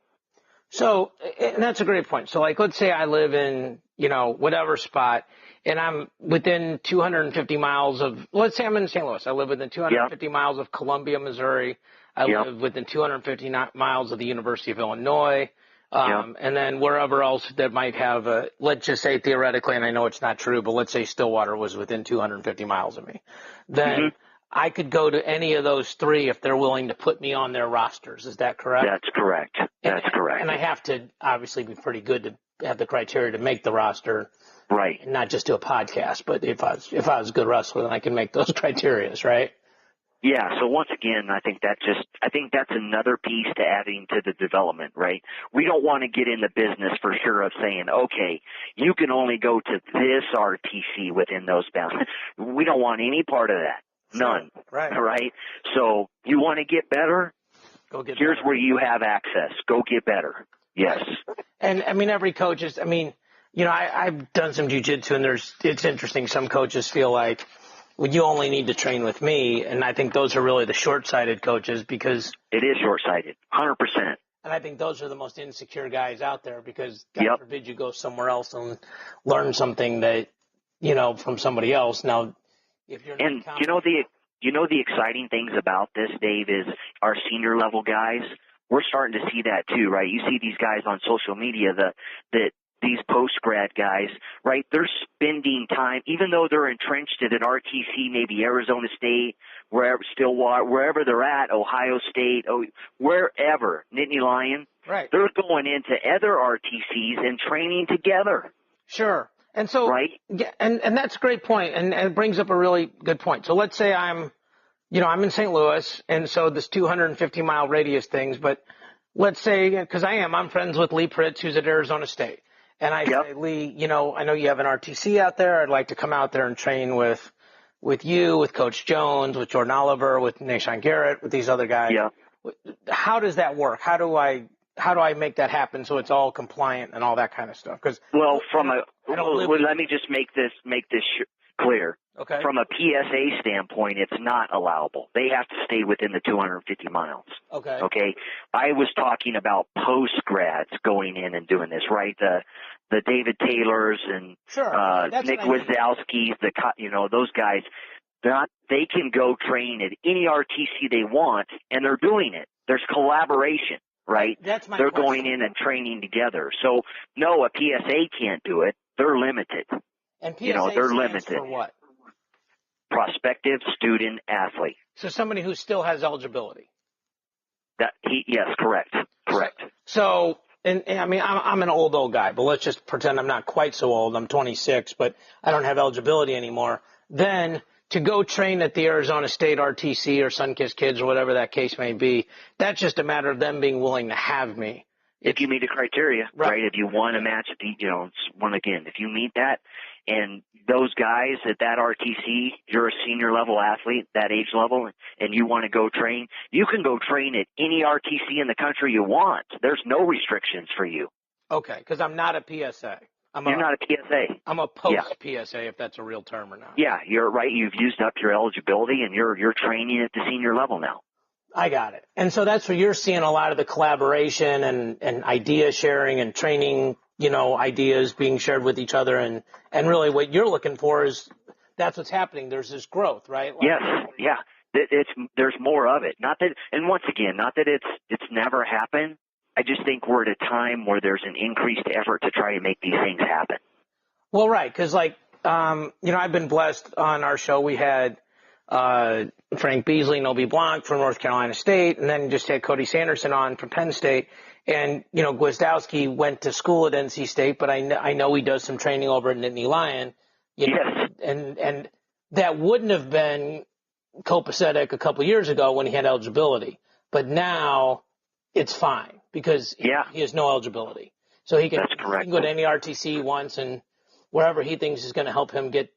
So, and that's a great point. So, like, let's say I live in, whatever spot, and I'm within 250 miles of, let's say I'm in St. Louis. I live within 250 miles of Columbia, Missouri. I live within 250 miles of the University of Illinois. And then wherever else that might have let's just say theoretically, and I know it's not true, but let's say Stillwater was within 250 miles of me. Then I could go to any of those 3 if they're willing to put me on their rosters. Is that correct? That's correct. That's correct. And I have to obviously be pretty good to have the criteria to make the roster. Right. And not just do a podcast, but if I was a good wrestler, then I can make those criterias, right? Yeah, so once again, I think that's another piece to adding to the development, right? We don't want to get in the business for sure of saying, okay, you can only go to this RTC within those bounds. We don't want any part of that. None. Right. All right? So you want to get better? Here's where you have access. Go get better. Yes. And, every coach is, I've done some jiu-jitsu, and it's interesting. Some coaches feel like, well, you only need to train with me, and I think those are really the short-sighted coaches because it is short-sighted, 100%. And I think those are the most insecure guys out there because God forbid you go somewhere else and learn something that from somebody else. Now, if you're not the exciting things about this, Dave, is our senior level guys. We're starting to see that too, right? You see these guys on social media that these post-grad guys, right, they're spending time, even though they're entrenched at an RTC, maybe Arizona State, wherever, Stillwater, wherever they're at, Ohio State, wherever, Nittany Lion, right. They're going into other RTCs and training together. Sure. And so, right? Yeah, and that's a great point, and it brings up a really good point. So let's say I'm in St. Louis, and so this 250-mile radius things, but let's say, because I'm friends with Lee Pritz, who's at Arizona State. And I say, Lee, I know you have an RTC out there. I'd like to come out there and train with you, with Coach Jones, with Jordan Oliver, with Nashawn Garrett, with these other guys. Yeah. How does that work? How do I make that happen so it's all compliant and all that kind of stuff? Let me just make this clear. Okay. From a PSA standpoint, it's not allowable. They have to stay within the 250 miles. Okay. Okay. I was talking about post-grads going in and doing this, right? The David Taylors and Sure. Nick Wazowski's, those guys. They can go train at any RTC they want, and they're doing it. There's collaboration, right? That's my They're question. going in and training together. So, no, a PSA can't do it. They're limited. And PSA they're stands limited. for what? Prospective student athlete. So somebody who still has eligibility. Yes, correct. So, and I mean, I'm an old guy, but let's just pretend I'm not quite so old. I'm 26, but I don't have eligibility anymore. Then to go train at the Arizona State RTC or Sunkist Kids or whatever that case may be, that's just a matter of them being willing to have me. If you meet the criteria, right? If you want to match if you meet that, and those guys at that RTC, you're a senior level athlete, that age level, and you want to go train, you can go train at any RTC in the country you want. There's no restrictions for you. Okay, because I'm not a PSA. You're not a PSA. I'm a post-PSA, if that's a real term or not. Yeah, you're right. You've used up your eligibility, and you're training at the senior level now. I got it. And so that's where you're seeing a lot of the collaboration and idea sharing and training, ideas being shared with each other. And really what you're looking for is that's what's happening. There's this growth, right? Yes. Yeah. There's more of it. Not that it's never happened. I just think we're at a time where there's an increased effort to try to make these things happen. Well, right. Because I've been blessed on our show. We had, Frank Beasley and Obi Blanc from North Carolina State, and then just had Cody Sanderson on from Penn State. And, Gwizdowski went to school at NC State, but I know he does some training over at Nittany Lion. Yes. And that wouldn't have been copacetic a couple years ago when he had eligibility. But now it's fine because he has no eligibility. So he can go to any RTC he wants and wherever he thinks is going to help him get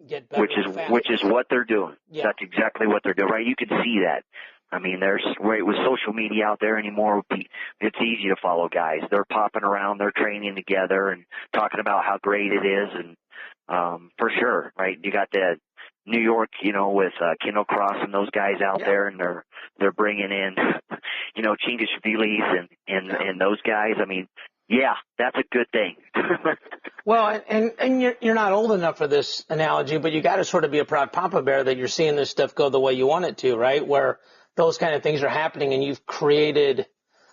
better. Which is what they're doing. Yeah. That's exactly what they're doing, right? You can see that. I mean, with social media out there anymore, it's easy to follow guys. They're popping around, they're training together and talking about how great it is. And, for sure, right? You got the New York, with, Kendall Cross and those guys out there, and they're bringing in, Chinguishvilis and those guys. I mean, yeah, that's a good thing. Well, and you're not old enough for this analogy, but you got to sort of be a proud papa bear that you're seeing this stuff go the way you want it to, right? Where those kind of things are happening and you've created,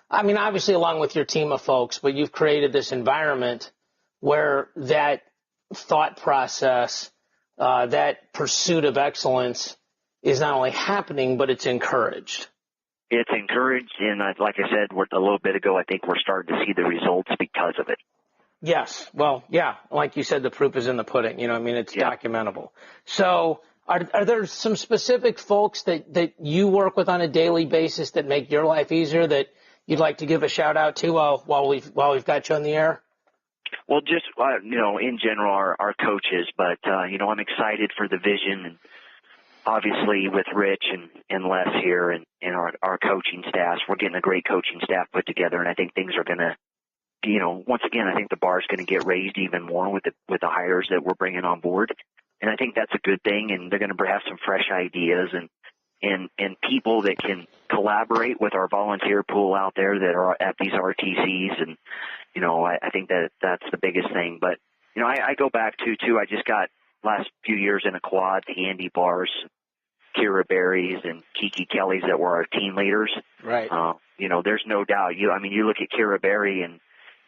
I mean, obviously along with your team of folks, but you've created this environment where that thought process, that pursuit of excellence is not only happening, but it's encouraged. It's encouraged, and like I said a little bit ago, I think we're starting to see the results because of it. Yes. Well, yeah. Like you said, the proof is in the pudding. It's documentable. So are there some specific folks that you work with on a daily basis that make your life easier that you'd like to give a shout out to while we've got you on the air? Well, just, in general, our coaches, but, I'm excited for the vision and obviously with Rich and Les here and our coaching staff. We're getting a great coaching staff put together, and I think things are going to, once again, I think the bar is going to get raised even more with the hires that we're bringing on board. And I think that's a good thing, and they're going to have some fresh ideas and people that can collaborate with our volunteer pool out there that are at these RTCs. And, I think that's the biggest thing. But, I go back to I just got last few years in a quad, the Andy Bars, Kira Berries, and Kiki Kellys that were our team leaders. Right. There's no doubt. You look at Kira Berry and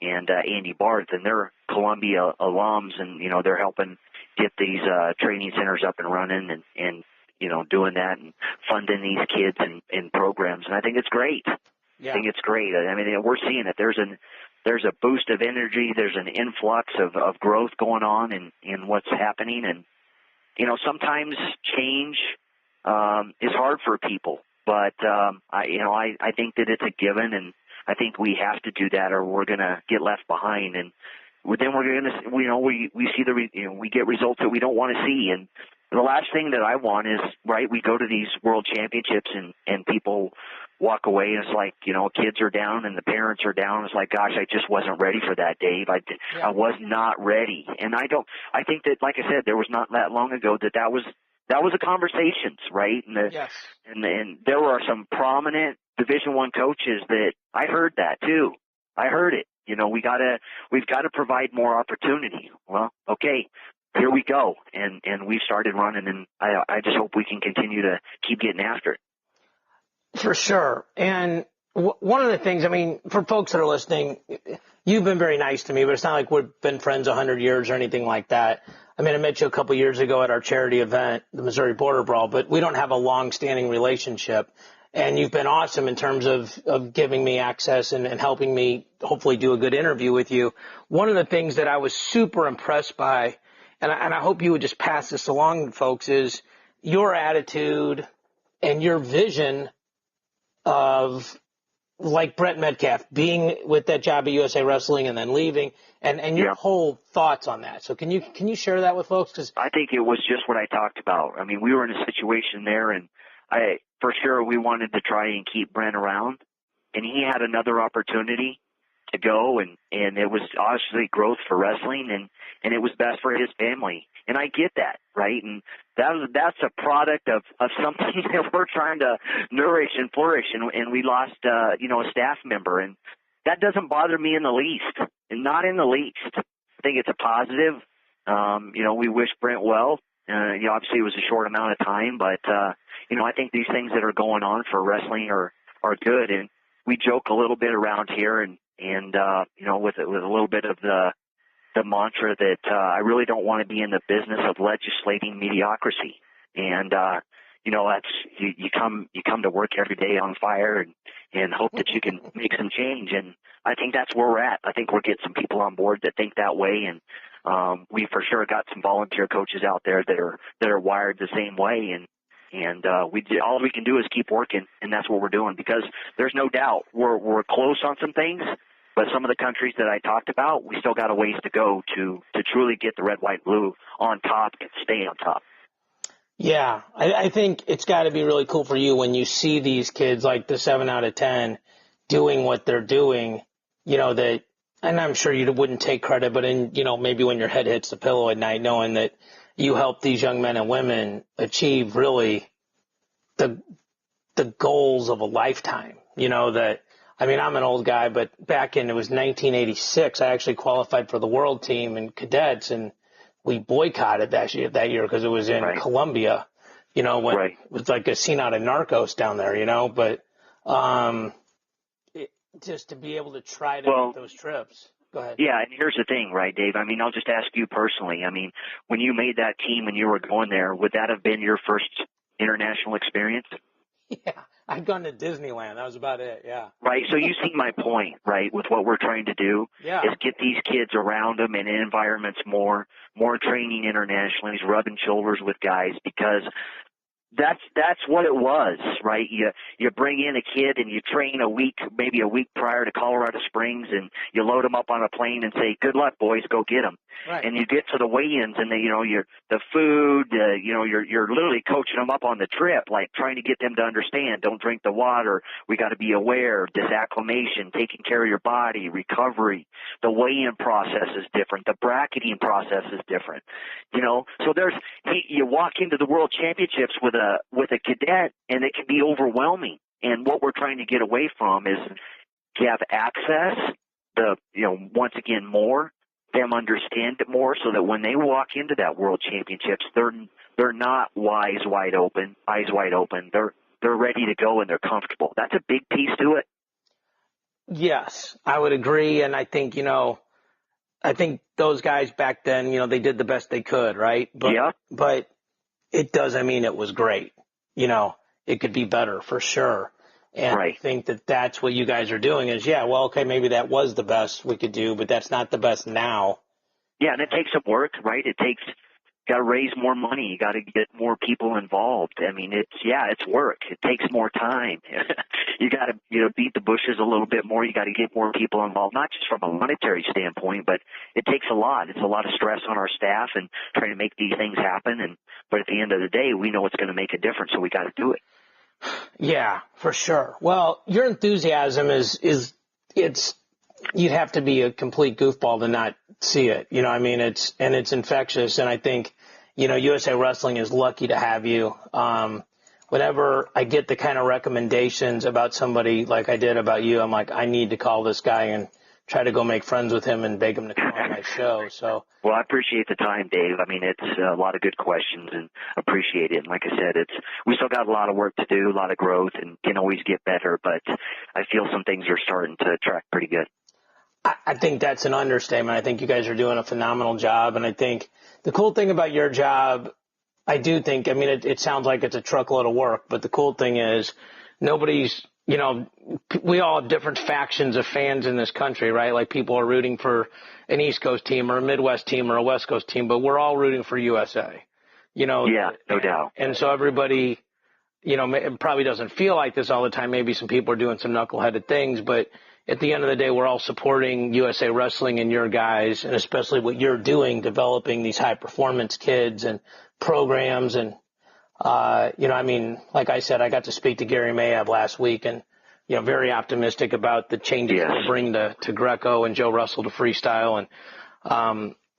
Andy Barth, and they're Columbia alums, and, they're helping get these training centers up and running and doing that and funding these kids and programs. And I think it's great. Yeah. I think it's great. I mean, we're seeing it. There's a boost of energy. There's an influx of growth going on in what's happening. And, sometimes change is hard for people, but I think that it's a given, and I think we have to do that or we're going to get left behind. And then we're going to, we see we get results that we don't want to see. And the last thing that I want is, right, we go to these world championships and people walk away and it's like, kids are down and the parents are down. It's like, gosh, I just wasn't ready for that, Dave. I was not ready. And I think that, like I said, there was not that long ago that was a conversations, right? And yes. And there were some prominent Division I coaches that I heard that too. I heard it. We've got to provide more opportunity. Well, okay. here we go. And we've started running, and I just hope we can continue to keep getting after it. For sure. And one of the things, I mean, for folks that are listening, you've been very nice to me, but it's not like we've been friends 100 years or anything like that. I mean, I met you a couple years ago at our charity event, the Missouri Border Brawl, but we don't have a long-standing relationship. And you've been awesome in terms of giving me access and helping me hopefully do a good interview with you. One of the things that I was super impressed by, and I hope you would just pass this along to folks, is your attitude and your vision of, like Brent Metcalf, being with that job at USA Wrestling and then leaving, and your whole thoughts on that. So can you share that with folks? 'Cause I think it was just what I talked about. I mean, we were in a situation there, and for sure we wanted to try and keep Brent around, and he had another opportunity to go, and it was obviously growth for wrestling, and it was best for his family. And I get that, right? And that's a product of something that we're trying to nourish and flourish, and we lost a staff member, and that doesn't bother me in the least, and not in the least. I think it's a positive. We wish Brent well. Obviously it was a short amount of time, but I think these things that are going on for wrestling are good, and we joke a little bit around here, and with a little bit of the mantra that I really don't want to be in the business of legislating mediocrity. And that's you come to work every day on fire and hope that you can make some change. And I think that's where we're at. I think we're getting some people on board that think that way, and we for sure got some volunteer coaches out there that are wired the same way. And all we can do is keep working, and that's what we're doing, because there's no doubt we're close on some things. But some of the countries that I talked about, we still got a ways to go to truly get the red, white, blue on top and stay on top. Yeah, I think it's got to be really cool for you when you see these kids like the 7 out of 10 doing what they're doing, that, and I'm sure you wouldn't take credit, but maybe when your head hits the pillow at night, knowing that you help these young men and women achieve really the goals of a lifetime, I'm an old guy, but it was 1986, I actually qualified for the world team in cadets, and we boycotted that year because it was in Colombia, when it was like a scene out of Narcos down there, but just to be able to try to make those trips. Go ahead. Yeah, and here's the thing, right, Dave? I mean, I'll just ask you personally. I mean, when you made that team and you were going there, would that have been your first international experience? Yeah, I'd gone to Disneyland. That was about it, yeah. Right, so you see my point, right, with what we're trying to do is get these kids around them in environments more training internationally, rubbing shoulders with guys, because that's what it was, right? You bring in a kid and you train maybe a week prior to Colorado Springs, and you load them up on a plane and say, "Good luck, boys, go get them." Right. And you get to the weigh-ins, and the food, you're literally coaching them up on the trip, like trying to get them to understand. Don't drink the water. We got to be aware of disacclimation, taking care of your body, recovery. The weigh-in process is different. The bracketing process is different. So you walk into the World Championships with a cadet, and it can be overwhelming. And what we're trying to get away from is to have access, once again, them understand it more, so that when they walk into that World Championships, they're not eyes wide open. They're ready to go and they're comfortable. That's a big piece to it. Yes, I would agree. And I think, those guys back then, they did the best they could, right? But it doesn't mean it was great. It could be better for sure. And I think that's what you guys are doing is, maybe that was the best we could do, but that's not the best now. Yeah, and it takes some work, right? Got to raise more money. You got to get more people involved. I mean, it's work. It takes more time. You got to, beat the bushes a little bit more. You got to get more people involved, not just from a monetary standpoint, but it takes a lot. It's a lot of stress on our staff and trying to make these things happen. But at the end of the day, we know it's going to make a difference, so we got to do it. Yeah, for sure. Well, your enthusiasm is you'd have to be a complete goofball to not see it. It's infectious. And I think, USA Wrestling is lucky to have you. Whenever I get the kind of recommendations about somebody like I did about you, I'm like, I need to call this guy and try to go make friends with him and beg him to come on my show. So, well, I appreciate the time, Dave. I mean, it's a lot of good questions and appreciate it. And like I said, we still got a lot of work to do, a lot of growth, and can always get better. But I feel some things are starting to track pretty good. I think that's an understatement. I think you guys are doing a phenomenal job. And I think the cool thing about your job, it sounds like it's a truckload of work, but the cool thing is nobody's, we all have different factions of fans in this country, right? Like people are rooting for an East Coast team or a Midwest team or a West Coast team, but we're all rooting for USA, Yeah, no doubt. And so everybody, it probably doesn't feel like this all the time. Maybe some people are doing some knuckleheaded things, but at the end of the day, we're all supporting USA Wrestling and your guys, and especially what you're doing, developing these high performance kids and programs. And, like I said, I got to speak to Gary Mayab last week and, very optimistic about the changes we'll bring to Greco and Joe Russell to freestyle. And,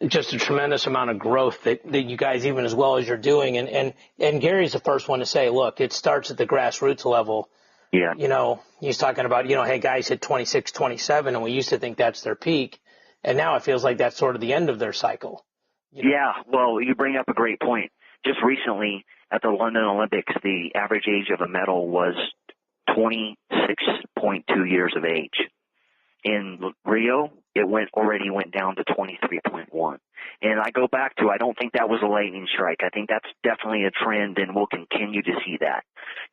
just a tremendous amount of growth that you guys, even as well as you're doing. And Gary's the first one to say, look, it starts at the grassroots level. Yeah. He's talking about, hey, guys hit 26, 27, and we used to think that's their peak. And now it feels like that's sort of the end of their cycle. Yeah. Well, you bring up a great point. Just recently at the London Olympics, the average age of a medal was 26.2 years of age. In Rio, it already went down to 23.1. And I go back to, I don't think that was a lightning strike. I think that's definitely a trend, and we'll continue to see that.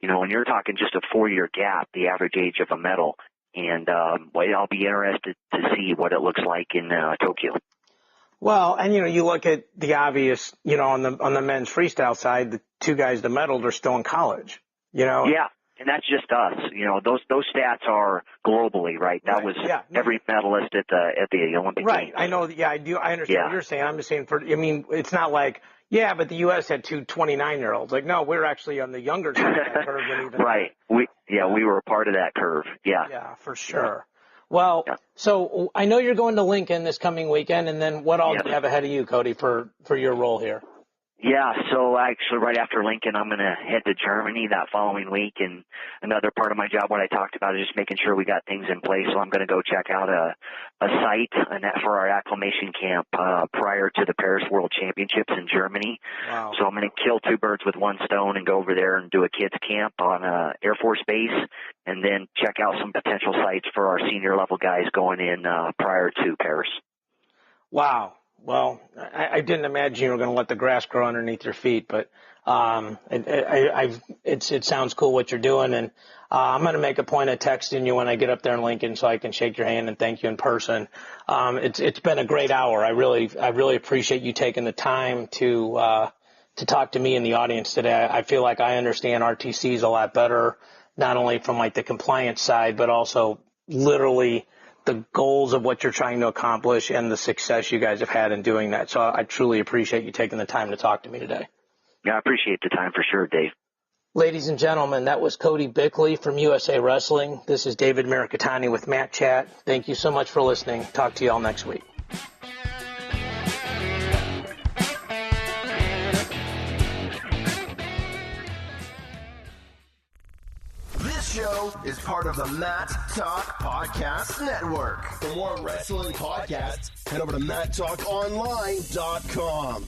When you're talking just a 4-year gap, the average age of a medal, and I'll be interested to see what it looks like in Tokyo. Well, and you look at the obvious, on the men's freestyle side, the two guys that medaled are still in college. Yeah. And that's just us. Those stats are globally, right? That was every medalist at the Olympic Games. Right. I know. Yeah, I do. I understand what you're saying. I'm just saying it's not like, but the U.S. had two 29-year-olds. Like, no, we're actually on the younger side of that curve than even right. We were a part of that curve. Yeah. Yeah, for sure. Well, so I know you're going to Lincoln this coming weekend, and then what all do you have ahead of you, Cody, for your role here? Yeah, so actually right after Lincoln, I'm going to head to Germany that following week. And another part of my job, what I talked about, is just making sure we got things in place. So I'm going to go check out a site for our acclimation camp prior to the Paris World Championships in Germany. Wow. So I'm going to kill two birds with one stone and go over there and do a kids camp on Air Force Base, and then check out some potential sites for our senior level guys going in prior to Paris. Wow. Well, I didn't imagine you were going to let the grass grow underneath your feet, but it sounds cool what you're doing, and I'm going to make a point of texting you when I get up there in Lincoln so I can shake your hand and thank you in person. It's been a great hour. I really appreciate you taking the time to talk to me and the audience today. I feel like I understand RTCs a lot better, not only from like the compliance side, but also literally the goals of what you're trying to accomplish and the success you guys have had in doing that. So I truly appreciate you taking the time to talk to me today. Yeah, I appreciate the time for sure, Dave. Ladies and gentlemen, that was Cody Bickley from USA Wrestling. This is David Miricatani with Matt Chat. Thank you so much for listening. Talk to you all next week. Show is part of the Matt Talk Podcast Network. For more wrestling podcasts, head over to MattTalkOnline.com.